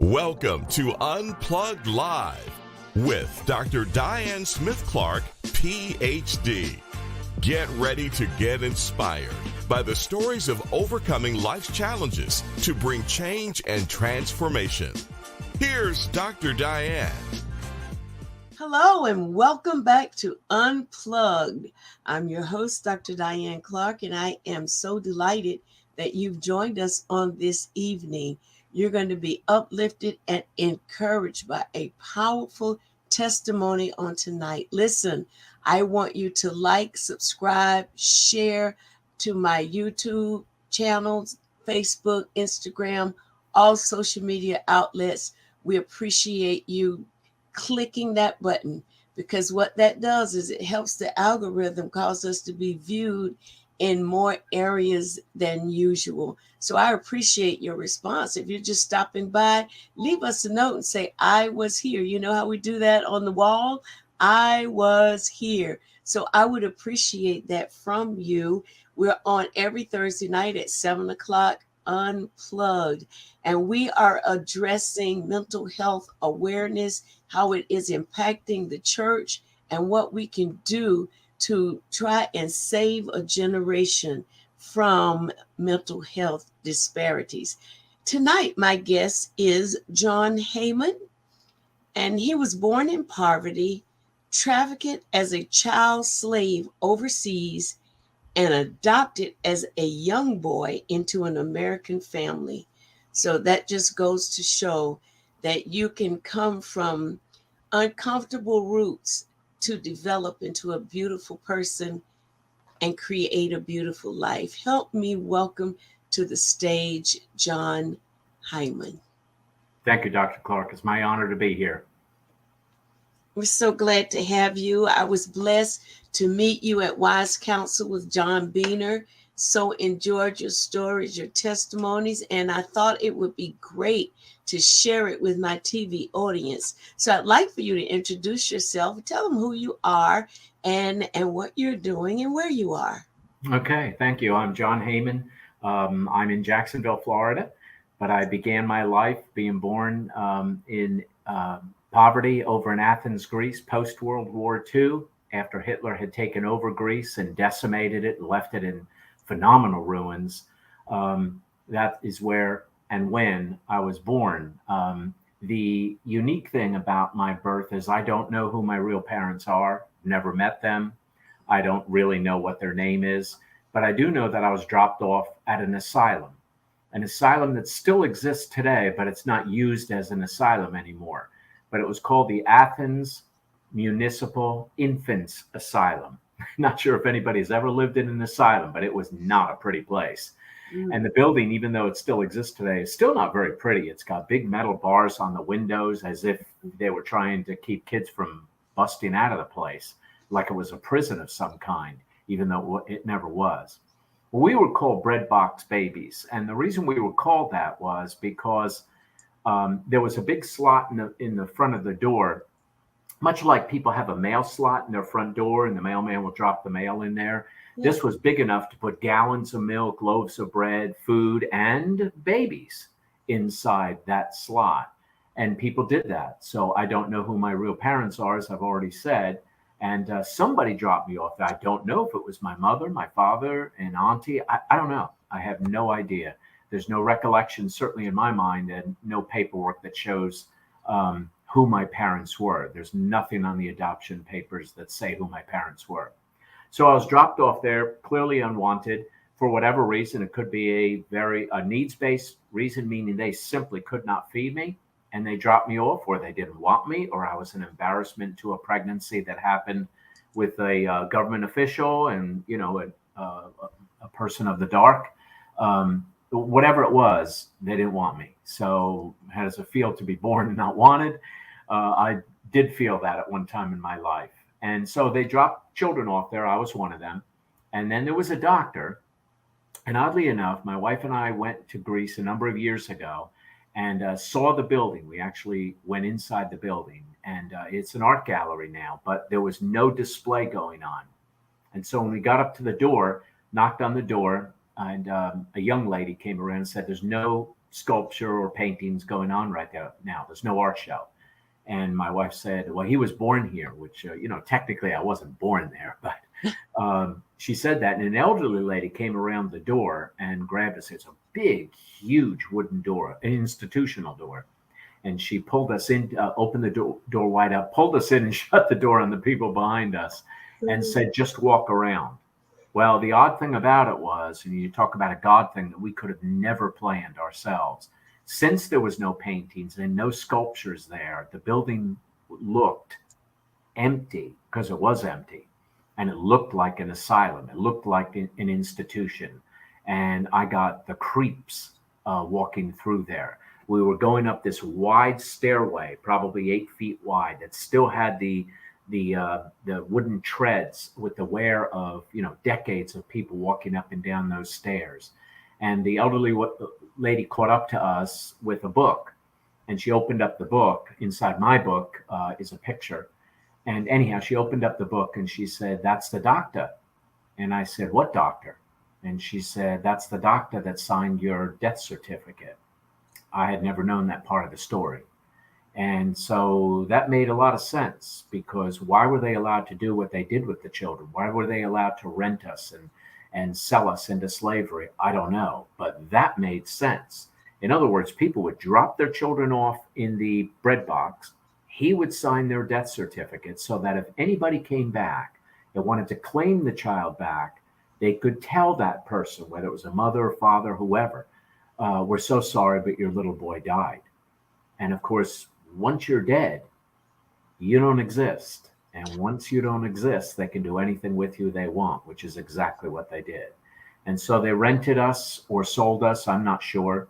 Welcome to Unplugged Live with Dr. Diane Smith-Clark, PhD. Get ready to get inspired by the stories of overcoming life's challenges to bring change and transformation. Here's Dr. Diane. Hello and welcome back to Unplugged. I'm your host, Dr. Diane Clark, and I am so delighted that you've joined us on this evening. You're going to be uplifted and encouraged by a powerful testimony on tonight. Listen, I want you to like, subscribe, share to my YouTube channels, Facebook, Instagram, all social media outlets. We appreciate you clicking that button, because what that does is it helps the algorithm cause us to be viewed in more areas than usual. So I appreciate your response. If you're just stopping by, leave us a note and say, I was here. You know how we do that on the wall? I was here. So I would appreciate that from you. We're on every Thursday night at 7 o'clock, Unplugged. And we are addressing mental health awareness, how it is impacting the church, and what we can do to try and save a generation from mental health disparities. Tonight, my guest is John Heyman, and he was born in poverty, trafficked as a child slave overseas, and adopted as a young boy into an American family. So that just goes to show that you can come from uncomfortable roots to develop into a beautiful person and create a beautiful life. Help me welcome to the stage, John Heyman. Thank you, Dr. Clark. It's my honor to be here. We're so glad to have you. I was blessed to meet you at Wise Counsel with John Beener. So enjoyed your stories, your testimonies, and I thought it would be great to share it with my TV audience. So I'd like for you to introduce yourself, tell them who you are and what you're doing and where you are. Okay, thank you. I'm John Heyman. I'm in Jacksonville, Florida, but I began my life being born in poverty over in Athens, Greece, post-World War II, after Hitler had taken over Greece and decimated it and left it in phenomenal ruins. That is where and when I was born. The unique thing about my birth is I don't know who my real parents are, never met them. I don't really know what their name is, but I do know that I was dropped off at an asylum that still exists today, but it's not used as an asylum anymore. But it was called the Athens Municipal Infants Asylum. Not sure if anybody's ever lived in an asylum, but it was not a pretty place. And the building, even though it still exists today, is still not very pretty. It's got big metal bars on the windows as if they were trying to keep kids from busting out of the place, like it was a prison of some kind, even though it never was. Well, we were called bread box babies. And the reason we were called that was because there was a big slot in the front of the door, much like people have a mail slot in their front door and the mailman will drop the mail in there. Yeah. This was big enough to put gallons of milk, loaves of bread, food, and babies inside that slot. And people did that. So I don't know who my real parents are, as I've already said. And somebody dropped me off there. I don't know if it was my mother, my father, an auntie. I don't know. I have no idea. There's no recollection, certainly in my mind, and no paperwork that shows who my parents were. There's nothing on the adoption papers that say who my parents were. So I was dropped off there, clearly unwanted, for whatever reason. It could be a needs-based reason, meaning they simply could not feed me, and they dropped me off, or they didn't want me, or I was an embarrassment to a pregnancy that happened with a government official and, a person of the dark. Whatever it was, they didn't want me. So how does it feel to be born and not wanted? I did feel that at one time in my life. And so they dropped children off there. I was one of them. And then there was a doctor. And oddly enough, my wife and I went to Greece a number of years ago and saw the building. We actually went inside the building. And it's an art gallery now, but there was no display going on. And so when we got up to the door, knocked on the door, and a young lady came around and said, there's no sculpture or paintings going on right there now. There's no art show. And my wife said, well, he was born here, which, technically I wasn't born there, but she said that. And an elderly lady came around the door and grabbed us. It's a big, huge wooden door, an institutional door. And she pulled us in, opened the door wide up, pulled us in and shut the door on the people behind us and said, just walk around. Well, the odd thing about it was, and you talk about a God thing that we could have never planned ourselves, since there was no paintings and no sculptures there, the building looked empty because it was empty. And it looked like an asylum. It looked like an institution. And I got the creeps walking through there. We were going up this wide stairway, probably 8 feet wide, that still had the wooden treads with the wear of decades of people walking up and down those stairs. And the elderly lady caught up to us with a book, and she opened up the book. Inside my book is a picture. And anyhow, she opened up the book and she said, "That's the doctor." And I said, "What doctor?" And she said, "That's the doctor that signed your death certificate." I had never known that part of the story. And so that made a lot of sense, because why were they allowed to do what they did with the children? Why were they allowed to rent us and sell us into slavery? I don't know, but that made sense. In other words, people would drop their children off in the bread box. He would sign their death certificate so that if anybody came back and wanted to claim the child back, they could tell that person, whether it was a mother or father, whoever, "We're so sorry, but your little boy died." And of course, once you're dead, you don't exist. And once you don't exist, they can do anything with you they want, which is exactly what they did. And so they rented us or sold us, I'm not sure.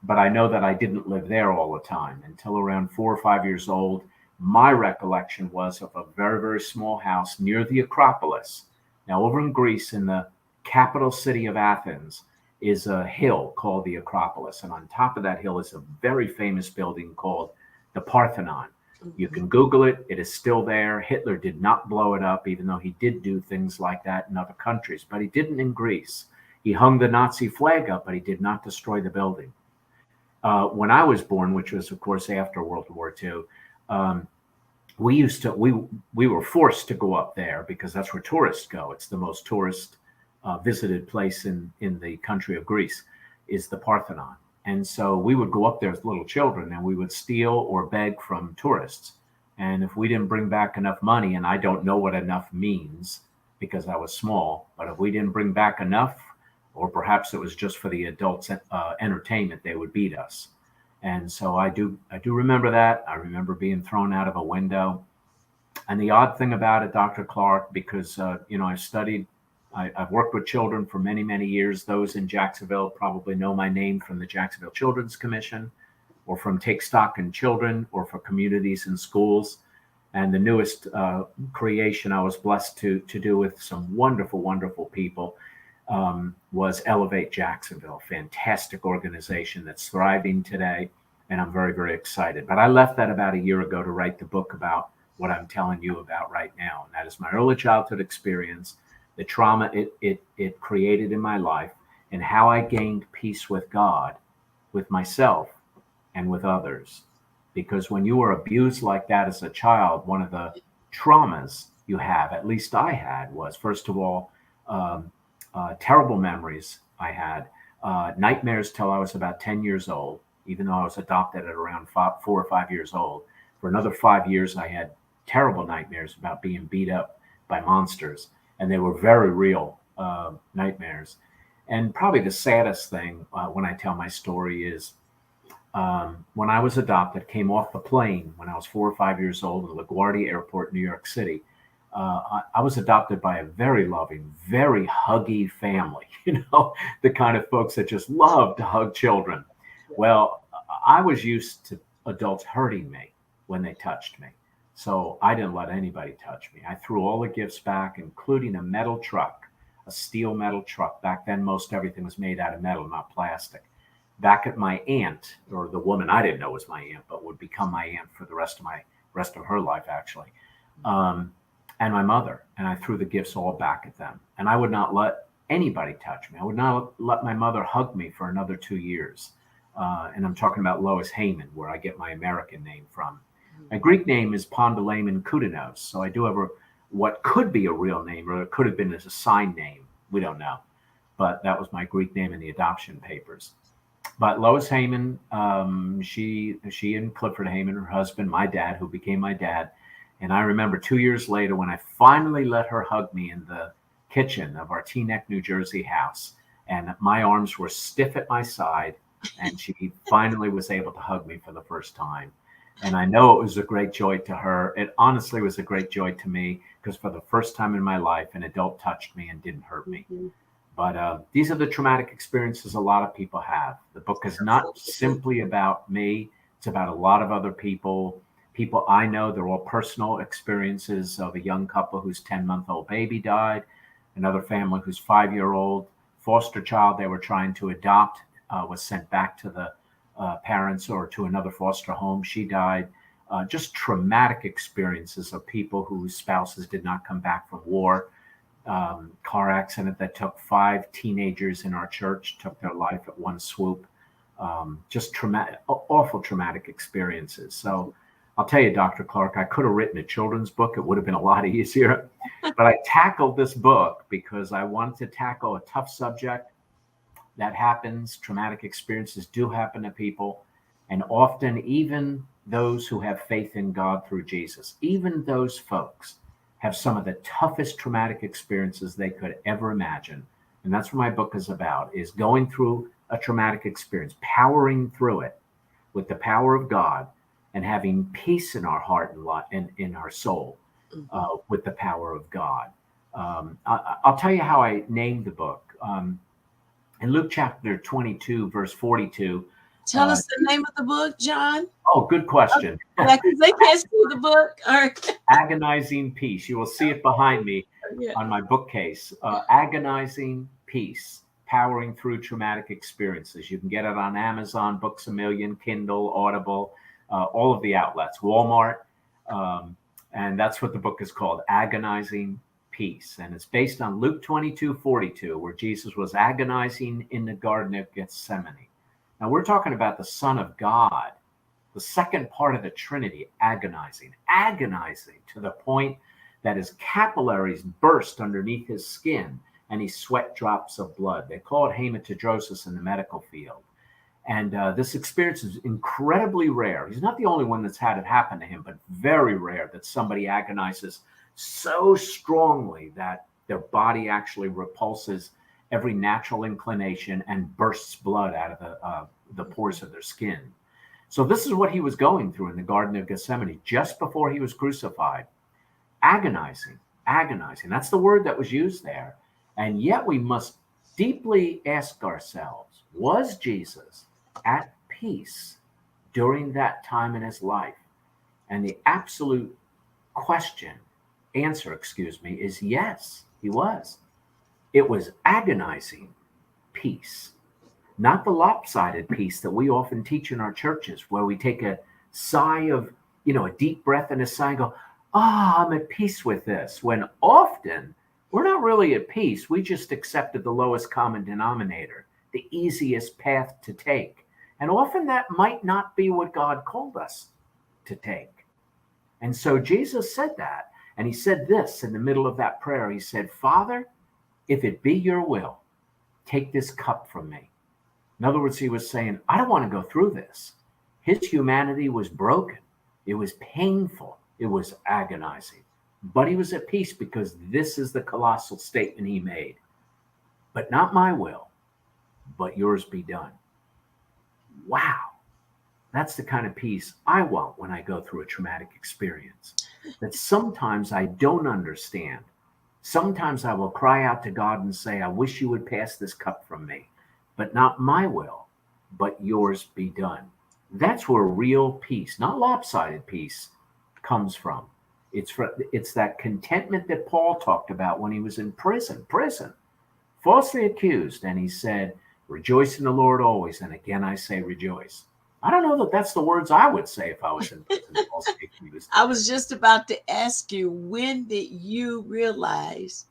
But I know that I didn't live there all the time until around 4 or 5 years old. My recollection was of a very, very small house near the Acropolis. Now, over in Greece, in the capital city of Athens, is a hill called the Acropolis. And on top of that hill is a very famous building called the Parthenon. You can Google it. It is still there. Hitler did not blow it up, even though he did do things like that in other countries. But he didn't in Greece. He hung the Nazi flag up, but he did not destroy the building. When I was born, which was, of course, after World War II, we were forced to go up there because that's where tourists go. It's the most tourist visited place in the country of Greece, is the Parthenon. And so we would go up there as little children and we would steal or beg from tourists. And if we didn't bring back enough money, and I don't know what enough means because I was small, but if we didn't bring back enough, or perhaps it was just for the adults' entertainment, they would beat us. And so I do remember that. I remember being thrown out of a window. And the odd thing about it, Dr. Clark, because I've worked with children for many, many years. Those in Jacksonville probably know my name from the Jacksonville Children's Commission, or from Take Stock in Children, or for communities and schools. And the newest creation I was blessed to do with some wonderful, wonderful people was Elevate Jacksonville, fantastic organization that's thriving today. And I'm very, very excited. But I left that about a year ago to write the book about what I'm telling you about right now. And that is my early childhood experience, the trauma it created in my life, and how I gained peace with God, with myself, and with others. Because when you were abused like that as a child, one of the traumas you have, at least I had, was, first of all, terrible memories I had, nightmares till I was about 10 years old, even though I was adopted at around 4 or 5 years old. For another 5 years, I had terrible nightmares about being beat up by monsters. And they were very real nightmares. And probably the saddest thing when I tell my story is when I was adopted, came off the plane when I was 4 or 5 years old at LaGuardia Airport, New York City. I was adopted by a very loving, very huggy family, the kind of folks that just love to hug children. Well, I was used to adults hurting me when they touched me. So I didn't let anybody touch me. I threw all the gifts back, including a metal truck, a steel metal truck. Back then, most everything was made out of metal, not plastic. Back at my aunt, or the woman I didn't know was my aunt, but would become my aunt for the rest of her life, actually, and my mother. And I threw the gifts all back at them. And I would not let anybody touch me. I would not let my mother hug me for another 2 years. And I'm talking about Lois Heyman, where I get my American name from. My Greek name is Pondalaimon Koudinos, so I do have what could be a real name, or it could have been as a sign name. We don't know. But that was my Greek name in the adoption papers. But Lois Heyman, she and Clifford Heyman, her husband, my dad, who became my dad. And I remember 2 years later when I finally let her hug me in the kitchen of our Teaneck, New Jersey house. And my arms were stiff at my side. And she finally was able to hug me for the first time. And I know it was a great joy to her. It honestly was a great joy to me, because for the first time in my life, an adult touched me and didn't hurt me. Mm-hmm. But these are the traumatic experiences a lot of people have. The book is not simply about me. It's about a lot of other people I know. They're all personal experiences of a young couple whose 10-month-old baby died, another family whose 5-year-old foster child they were trying to adopt was sent back to the parents or to another foster home. She died. Just traumatic experiences of people whose spouses did not come back from war. Car accident that took 5 teenagers in our church, took their life at one swoop. Just traumatic, awful traumatic experiences. So I'll tell you, Dr. Clark, I could have written a children's book. It would have been a lot easier. But I tackled this book because I wanted to tackle a tough subject that happens. Traumatic experiences do happen to people. And often even those who have faith in God through Jesus, even those folks have some of the toughest traumatic experiences they could ever imagine. And that's what my book is about, is going through a traumatic experience, powering through it with the power of God, and having peace in our heart and in our soul with the power of God. I'll tell you how I named the book. In Luke chapter 22, verse 42. Tell us the name of the book, John. Oh, good question. Yeah, because they can't see the book. Agonizing Peace. You will see it behind me on my bookcase. Agonizing Peace, Powering Through Traumatic Experiences. You can get it on Amazon, Books A Million, Kindle, Audible, all of the outlets, Walmart. And that's what the book is called, Agonizing Peace. And it's based on Luke 22:42, where Jesus was agonizing in the Garden of Gethsemane. Now we're talking about the Son of God, the second part of the Trinity, agonizing to the point that his capillaries burst underneath his skin and he sweat drops of blood. They call it hematidrosis in the medical field. And this experience is incredibly rare. He's not the only one that's had it happen to him, but very rare that somebody agonizes so strongly that their body actually repulses every natural inclination and bursts blood out of the pores of their skin. So this is what he was going through in the Garden of Gethsemane just before he was crucified. Agonizing. That's the word that was used there. And yet we must deeply ask ourselves, was Jesus at peace during that time in his life? And the absolute answer, is yes, he was. It was agonizing peace, not the lopsided peace that we often teach in our churches, where we take a sigh of, a deep breath and a sigh and go, I'm at peace with this. When often we're not really at peace. We just accepted the lowest common denominator, the easiest path to take. And often that might not be what God called us to take. And so Jesus said that. And he said this in the middle of that prayer. He said, Father, if it be your will, take this cup from me. In other words, he was saying, I don't want to go through this. His humanity was broken. It was painful. It was agonizing. But he was at peace because this is the colossal statement he made. But not my will, but yours be done. Wow. That's the kind of peace I want when I go through a traumatic experience. That sometimes I don't understand. Sometimes I will cry out to God and say, I wish you would pass this cup from me, but not my will, but yours be done. That's where real peace, not lopsided peace, comes from. It's that contentment that Paul talked about when he was in prison, falsely accused. And he said, rejoice in the Lord always. And again, I say rejoice. I don't know that that's the words I would say if I was in prison falsely accused. I was just about to ask you, when did you realize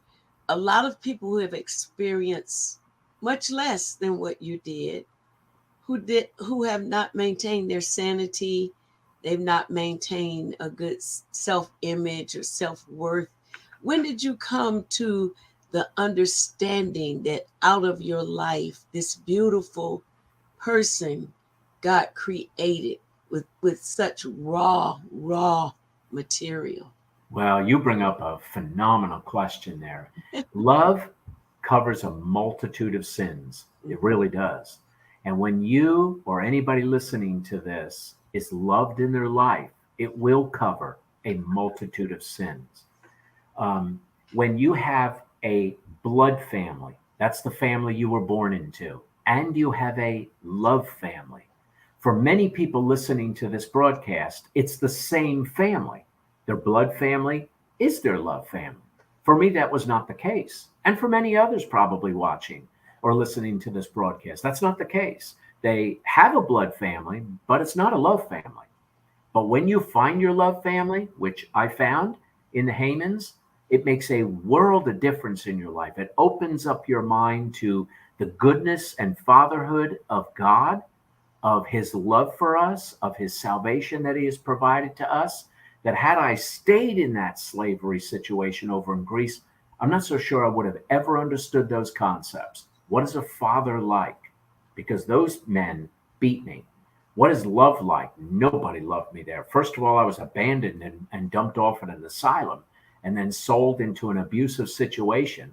a lot of people who have experienced much less than what you did, who have not maintained their sanity. They've not maintained a good self-image or self-worth. When did you come to the understanding that out of your life, this beautiful person got created with such raw material? Well, you bring up a phenomenal question there. Love covers a multitude of sins. It really does. And when you or anybody listening to this is loved in their life, it will cover a multitude of sins. When you have a blood family, that's the family you were born into, and you have a love family. For many people listening to this broadcast, it's the same family. Their blood family is their love family. For me, that was not the case. And for many others probably watching or listening to this broadcast, that's not the case. They have a blood family, but it's not a love family. But when you find your love family, which I found in the Hamans, it makes a world of difference in your life. It opens up your mind to the goodness and fatherhood of God, of his love for us, of his salvation that he has provided to us, that had I stayed in that slavery situation over in Greece, I'm not so sure I would have ever understood those concepts. What is a father like? Because those men beat me. What is love like? Nobody loved me there. First of all, I was abandoned and dumped off in an asylum and then sold into an abusive situation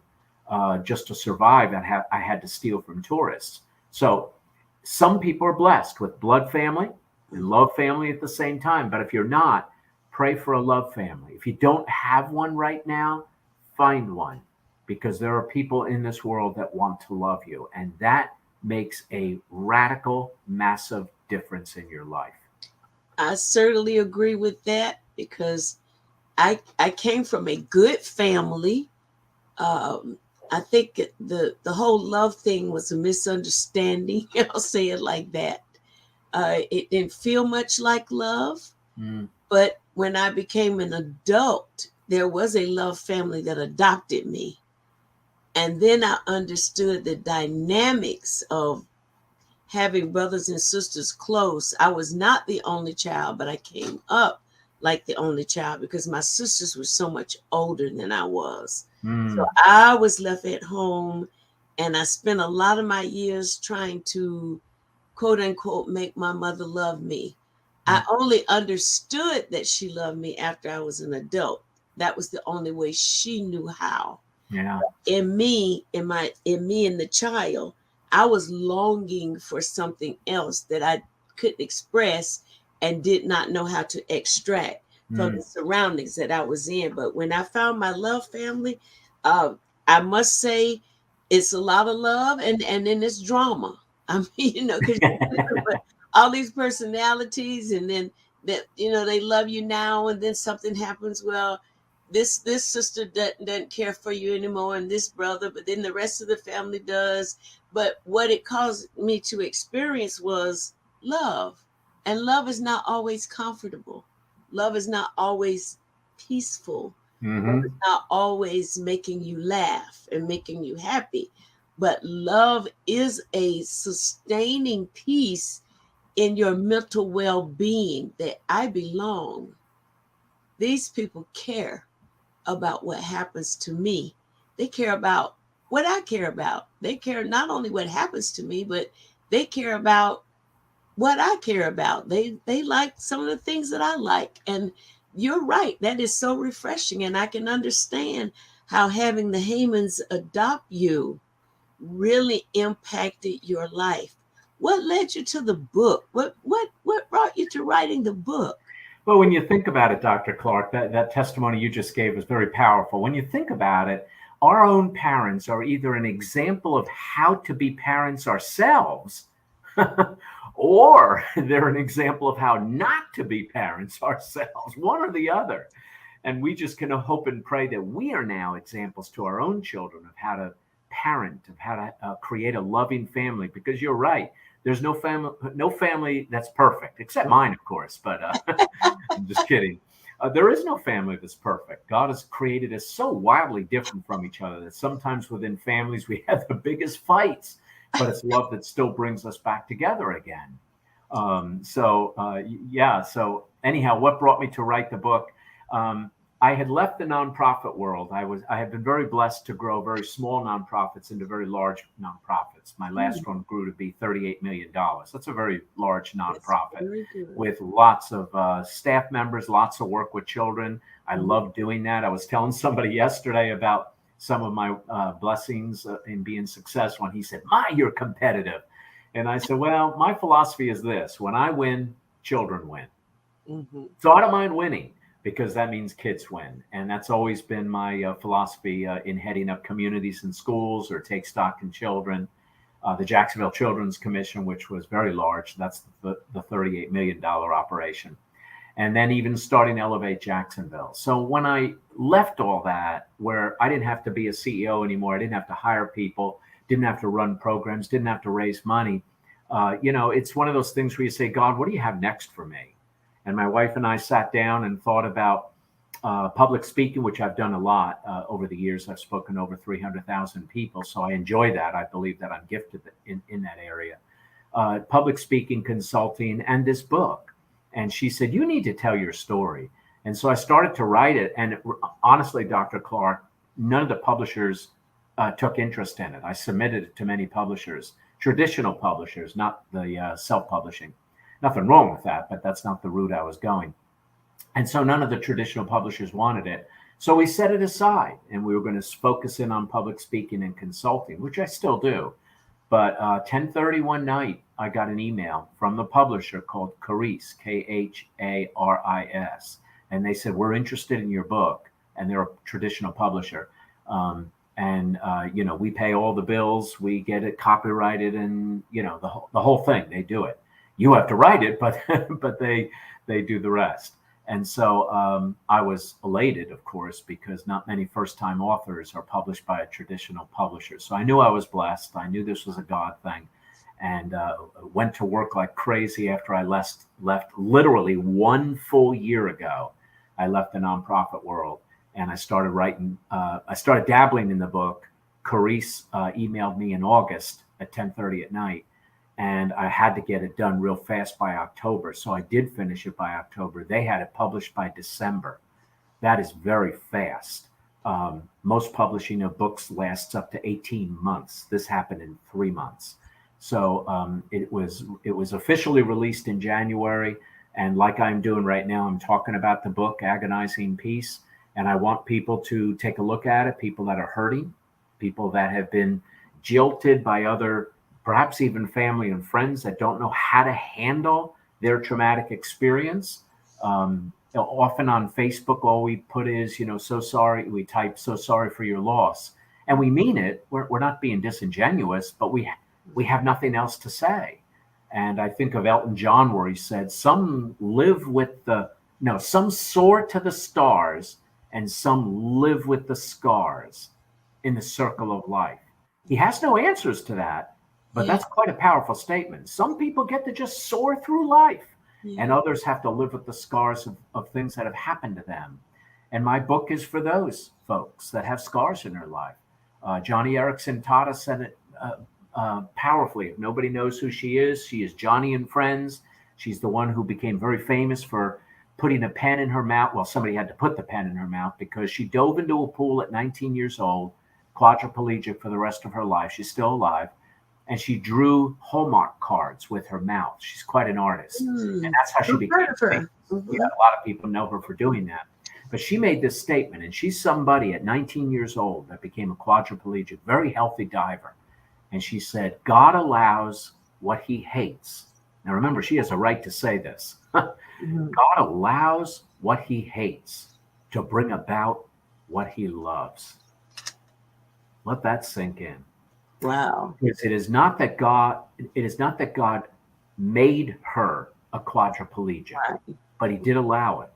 just to survive. I had to steal from tourists. So some people are blessed with blood family and love family at the same time. But if you're not, pray for a love family. If you don't have one right now, find one, because there are people in this world that want to love you. And that makes a radical, massive difference in your life. I certainly agree with that, because I came from a good family. I think the whole love thing was a misunderstanding. I'll say it like that. It didn't feel much like love. But when I became an adult, there was a love family that adopted me. And then I understood the dynamics of having brothers and sisters close. I was not the only child, but I came up like the only child because my sisters were so much older than I was. So I was left at home, and I spent a lot of my years trying to, quote unquote, make my mother love me. I only understood that she loved me after I was an adult. That was the only way she knew how. Yeah. In me and the child, I was longing for something else that I couldn't express and did not know how to extract from the surroundings that I was in. But when I found my love family, I must say it's a lot of love, and then it's drama. I mean, because all these personalities, and then that they love you now, and then something happens. Well, this sister doesn't care for you anymore, and this brother, but then the rest of the family does. But what it caused me to experience was love, and love is not always comfortable. Love is not always peaceful. Love is not always making you laugh and making you happy. But love is a sustaining piece in your mental well-being, that I belong. These people care about what happens to me. They care about what I care about. They care not only what happens to me, but they care about what I care about. They like some of the things that I like. And you're right. That is so refreshing. And I can understand how having the Hamans adopt you really impacted your life. What led you to the book? What brought you to writing the book? Well, when you think about it, Dr. Clark, that testimony you just gave was very powerful. When you think about it, our own parents are either an example of how to be parents ourselves, or they're an example of how not to be parents ourselves, one or the other. And we just can hope and pray that we are now examples to our own children of how to parent, of how to create a loving family. Because you're right, there's no family that's perfect, except mine, of course. But I'm just kidding. There is no family that's perfect. God has created us so wildly different from each other that sometimes within families we have the biggest fights but it's love that still brings us back together again. So anyhow, what brought me to write the book? I had left the nonprofit world. I have been very blessed to grow very small nonprofits into very large nonprofits. My last one grew to be $38 million. That's a very large nonprofit with lots of staff members, lots of work with children. I love doing that. I was telling somebody yesterday about some of my blessings in being successful, and he said, you're competitive. And I said, well, my philosophy is this: when I win, children win. So I don't mind winning, because that means kids win. And that's always been my philosophy in heading up communities and schools or take stock in children. The Jacksonville Children's Commission, which was very large, that's the $38 million operation. And then even starting Elevate Jacksonville. So when I left all that, where I didn't have to be a CEO anymore, I didn't have to hire people, didn't have to run programs, didn't have to raise money. It's one of those things where you say, God, what do you have next for me? And my wife and I sat down and thought about public speaking, which I've done a lot over the years. I've spoken to over 300,000 people. So I enjoy that. I believe that I'm gifted in that area. Public speaking, consulting, and this book. And she said, you need to tell your story. And so I started to write it. And honestly, Dr. Clark, none of the publishers took interest in it. I submitted it to many publishers, traditional publishers, not the self-publishing. Nothing wrong with that, but that's not the route I was going. And so none of the traditional publishers wanted it. So we set it aside, and we were going to focus in on public speaking and consulting, which I still do. But 10:30 one night, I got an email from the publisher called Charis, Kharis. And they said, we're interested in your book. And they're a traditional publisher. We pay all the bills, we get it copyrighted, and, the whole thing, they do it. You have to write it, but they do the rest. And so I was elated, of course, because not many first-time authors are published by a traditional publisher. So I knew I was blessed. I knew this was a God thing, and went to work like crazy after I left literally 1 full year ago. I left the nonprofit world, and I started writing. I started dabbling in the book. Charis emailed me in August at 10:30 at night. And I had to get it done real fast by October. So I did finish it by October. They had it published by December. That is very fast. Most publishing of books lasts up to 18 months. This happened in 3 months. So it was officially released in January. And like I'm doing right now, I'm talking about the book, Agonizing Peace. And I want people to take a look at it, people that are hurting, people that have been jilted by other, perhaps even family and friends that don't know how to handle their traumatic experience. Often on Facebook, all we put is, so sorry. We type, so sorry for your loss. And we mean it. We're not being disingenuous, but we have nothing else to say. And I think of Elton John, where he said, some soar to the stars and some live with the scars in the circle of life. He has no answers to that. But that's quite a powerful statement. Some people get to just soar through life, and others have to live with the scars of things that have happened to them. And my book is for those folks that have scars in their life. Johnny Erickson Tata said it powerfully. If nobody knows who she is Johnny and Friends. She's the one who became very famous for putting a pen in her mouth. Well, somebody had to put the pen in her mouth because she dove into a pool at 19 years old, quadriplegic for the rest of her life. She's still alive. And she drew Hallmark cards with her mouth. She's quite an artist. And that's how she became famous. A lot of people know her for doing that. But she made this statement, and she's somebody at 19 years old that became a quadriplegic, very healthy diver. And she said, God allows what he hates. Now, remember, she has a right to say this. God allows what he hates to bring about what he loves. Let that sink in. Wow. Because it is not that God made her a quadriplegic, but he did allow it.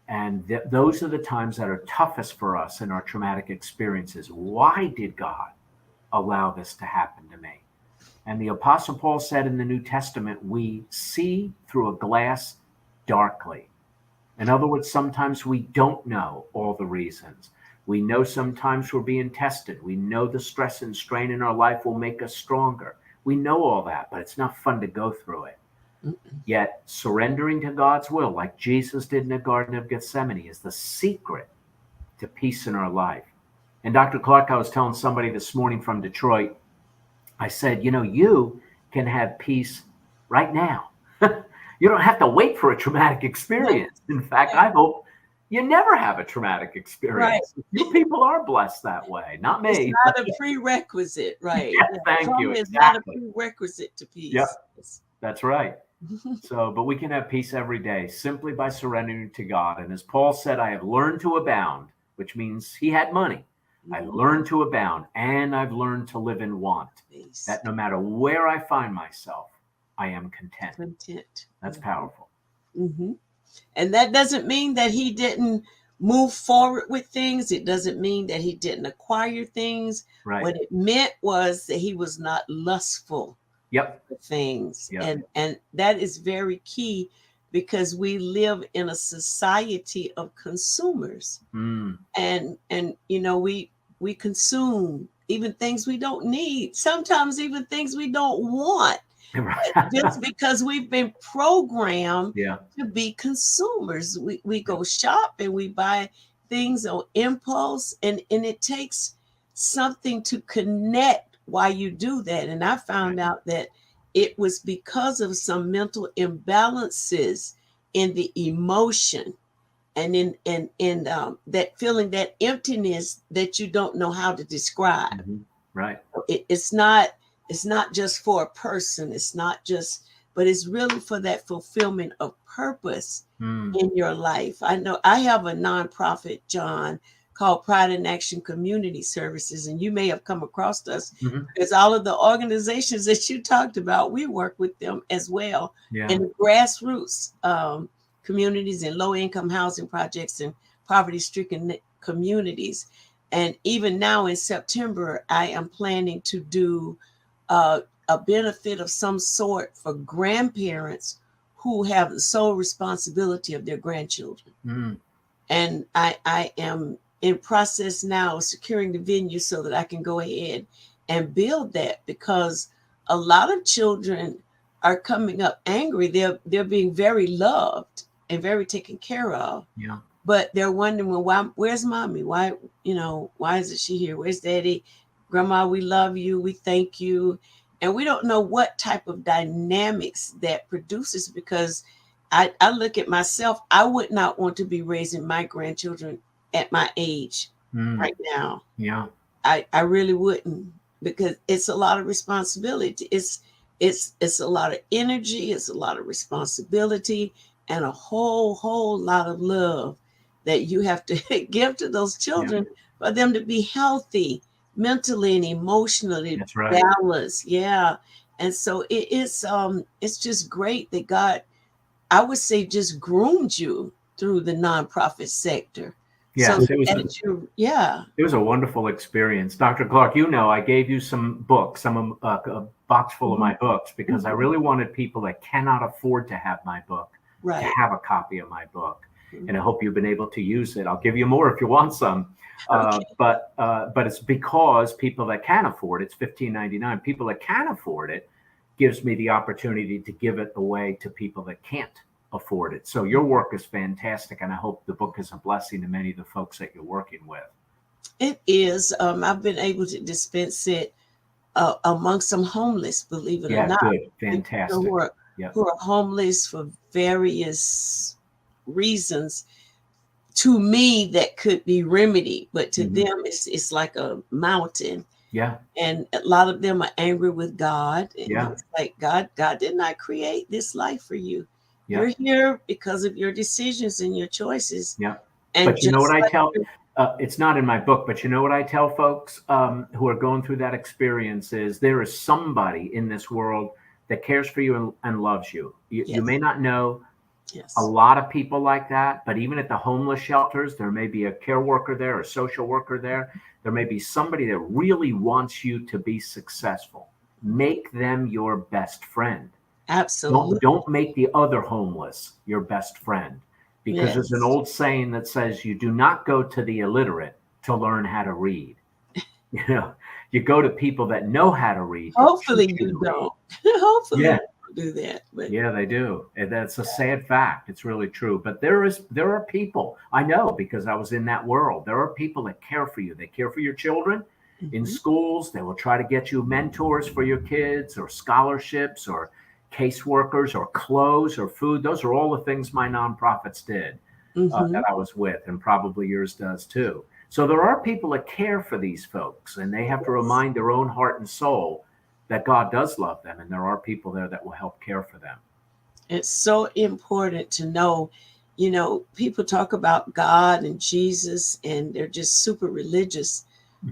And those are the times that are toughest for us in our traumatic experiences. Why did God allow this to happen to me? And the Apostle Paul said in the New Testament, we see through a glass darkly. In other words, sometimes we don't know all the reasons. We know sometimes we're being tested. We know the stress and strain in our life will make us stronger. We know all that, but it's not fun to go through it. Yet surrendering to God's will, like Jesus did in the Garden of Gethsemane, is the secret to peace in our life. And Dr. Clark, I was telling somebody this morning from Detroit, I said, you can have peace right now. You don't have to wait for a traumatic experience. In fact, I hope you never have a traumatic experience. Right. You people are blessed that way, not me. It's not a prerequisite, right? Yeah, thank you. It's Exactly. not a prerequisite to peace. Yep, that's right. But we can have peace every day simply by surrendering to God. And as Paul said, I have learned to abound, which means he had money. I learned to abound, and I've learned to live in want. That no matter where I find myself, I am content. That's powerful. And that doesn't mean that he didn't move forward with things. It doesn't mean that he didn't acquire things. Right. What it meant was that he was not lustful for things. And that is very key, because we live in a society of consumers. And we consume even things we don't need, sometimes even things we don't want. Just because we've been programmed to be consumers. We go shop and we buy things on impulse, and it takes something to connect while you do that. And I found out that it was because of some mental imbalances in the emotion and in that feeling, that emptiness that you don't know how to describe. Right. It's not just for a person. It's not just, but it's really for that fulfillment of purpose in your life. I know I have a nonprofit, John, called Pride in Action Community Services, and you may have come across us because all of the organizations that you talked about, we work with them as well in the grassroots communities and low-income housing projects and poverty-stricken communities. And even now in September, I am planning to do a benefit of some sort for grandparents who have the sole responsibility of their grandchildren. And I am in process now of securing the venue so that I can go ahead and build that, because a lot of children are coming up angry. They're being very loved and very taken care of. But they're wondering, well, why, where's mommy? Why isn't she here? Where's daddy? Grandma, we love you. We thank you. And we don't know what type of dynamics that produces, because I look at myself. I would not want to be raising my grandchildren at my age right now. I really wouldn't, because it's a lot of responsibility. It's a lot of energy. It's a lot of responsibility, and a whole lot of love that you have to give to those children for them to be healthy mentally and emotionally balanced. And so it's just great that God, I would say, just groomed you through the nonprofit sector. Yes, it was a wonderful experience. Dr. Clark, I gave you some books, a box full of my books, because I really wanted people that cannot afford to have my book to have a copy of my book. And I hope you've been able to use it. I'll give you more if you want some. But it's because people that can afford it, it's $15.99. People that can afford it gives me the opportunity to give it away to people that can't afford it. So your work is fantastic, and I hope the book is a blessing to many of the folks that you're working with. It is. I've been able to dispense it among some homeless, believe it or not. Good. Fantastic. Who are homeless for various reasons. To me, that could be remedied, but to them, it's like a mountain. And a lot of them are angry with God. And it's like, God did not create this life for you. You're here because of your decisions and your choices. And but you know what I tell? It's not in my book, but you know what I tell folks who are going through that experience is there is somebody in this world that cares for you and loves you. You may not know a lot of people like that, but even at the homeless shelters, there may be a care worker there, a social worker there. There may be somebody that really wants you to be successful. Make them your best friend. Absolutely. Don't make the other homeless your best friend, because there's an old saying that says you do not go to the illiterate to learn how to read. you go to people that know how to read. Hopefully you don't. Hopefully Yeah. you do that. But Yeah, they do. And that's a sad fact. It's really true. But there are people, I know because I was in that world. There are people that care for you. They care for your children in schools. They will try to get you mentors for your kids or scholarships or caseworkers or clothes or food. Those are all the things my nonprofits did that I was with, and probably yours does too. So there are people that care for these folks, and they have to remind their own heart and soul that God does love them, and there are people there that will help care for them. It's so important to know, people talk about God and Jesus, and they're just super religious.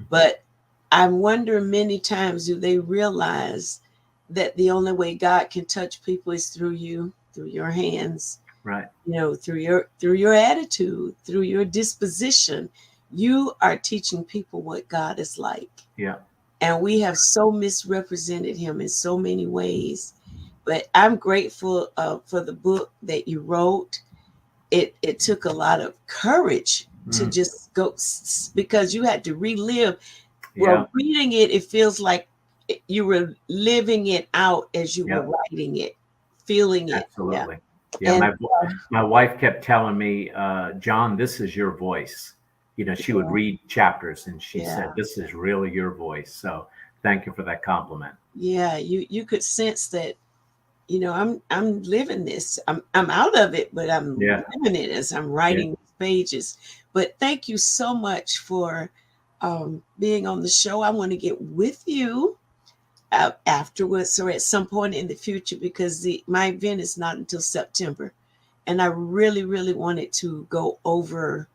But I wonder many times, do they realize that the only way God can touch people is through you, through your hands, Right. through your attitude, through your disposition. You are teaching people what God is like. Yeah. And we have so misrepresented him in so many ways. But I'm grateful for the book that you wrote. It took a lot of courage to just go, because you had to relive. Well, reading it feels like you were living it out as you were writing it, feeling it. Absolutely. Yeah. My wife kept telling me, John, this is your voice. She would read chapters and she said, this is really your voice. So thank you for that compliment. Yeah, you could sense that, I'm living this. I'm out of it, but I'm living it as I'm writing pages. But thank you so much for being on the show. I want to get with you afterwards or at some point in the future, because my event is not until September. And I really, really wanted to go over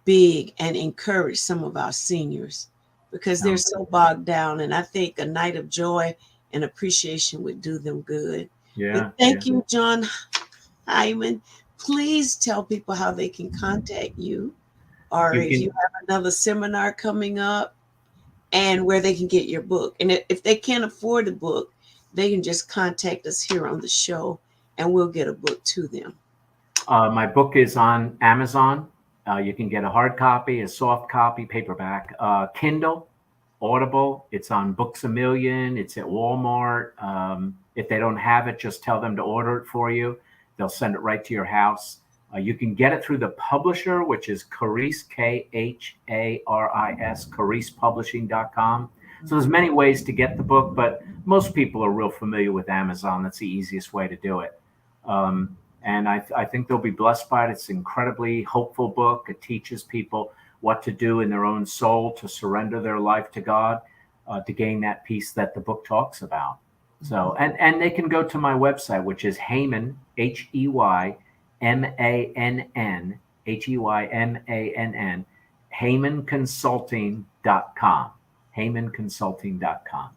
big and encourage some of our seniors, because they're so bogged down. And I think a night of joy and appreciation would do them good. But thank you, John Hyman. Please tell people how they can contact you, or if you have another seminar coming up, and where they can get your book. And if they can't afford the book, they can just contact us here on the show and we'll get a book to them. My book is on Amazon. You can get a hard copy, a soft copy, paperback, Kindle, Audible. It's on Books A Million. It's at Walmart. If they don't have it, just tell them to order it for you. They'll send it right to your house. You can get it through the publisher, which is Charis, Kharis, CharisPublishing.com. So there's many ways to get the book, but most people are real familiar with Amazon. That's the easiest way to do it. And I think they'll be blessed by it. It's an incredibly hopeful book. It teaches people what to do in their own soul to surrender their life to God, to gain that peace that the book talks about. So, and they can go to my website, which is Heymann, HeyMann, HeyMann, HeyMannConsulting.com, HeyMannConsulting.com.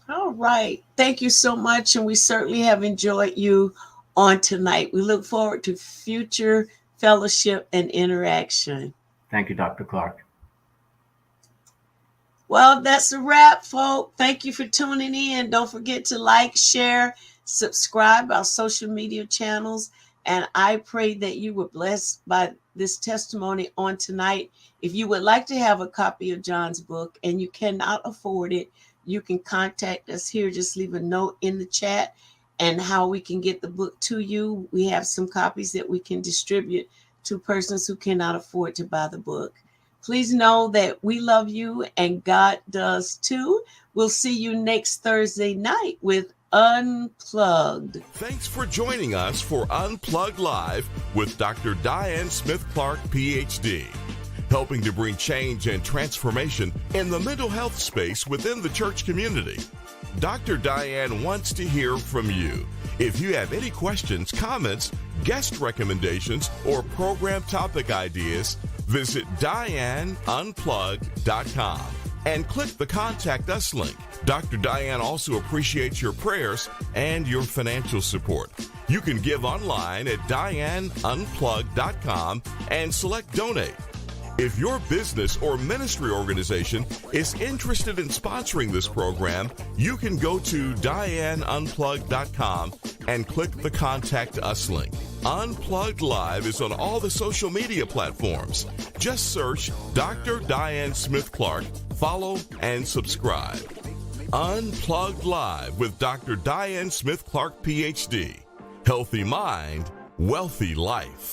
All right. Thank you so much. And we certainly have enjoyed you on tonight. We look forward to future fellowship and interaction. Thank you, Dr. Clark. Well, that's a wrap, folks. Thank you for tuning in. Don't forget to like, share, subscribe our social media channels. And I pray that you were blessed by this testimony on tonight. If you would like to have a copy of John's book and you cannot afford it, you can contact us here. Just leave a note in the chat and how we can get the book to you. We have some copies that we can distribute to persons who cannot afford to buy the book. Please know that we love you and God does too. We'll see you next Thursday night with Unplugged. Thanks for joining us for Unplugged Live with Dr. Diane Smith-Clark, PhD, helping to bring change and transformation in the mental health space within the church community. Dr. Diane wants to hear from you. If you have any questions, comments, guest recommendations, or program topic ideas, visit DianeUnplugged.com and click the Contact Us link. Dr. Diane also appreciates your prayers and your financial support. You can give online at DianeUnplugged.com and select Donate. If your business or ministry organization is interested in sponsoring this program, you can go to DianeUnplugged.com and click the Contact Us link. Unplugged Live is on all the social media platforms. Just search Dr. Diane Smith Clark, follow, and subscribe. Unplugged Live with Dr. Diane Smith Clark, PhD. Healthy mind, wealthy life.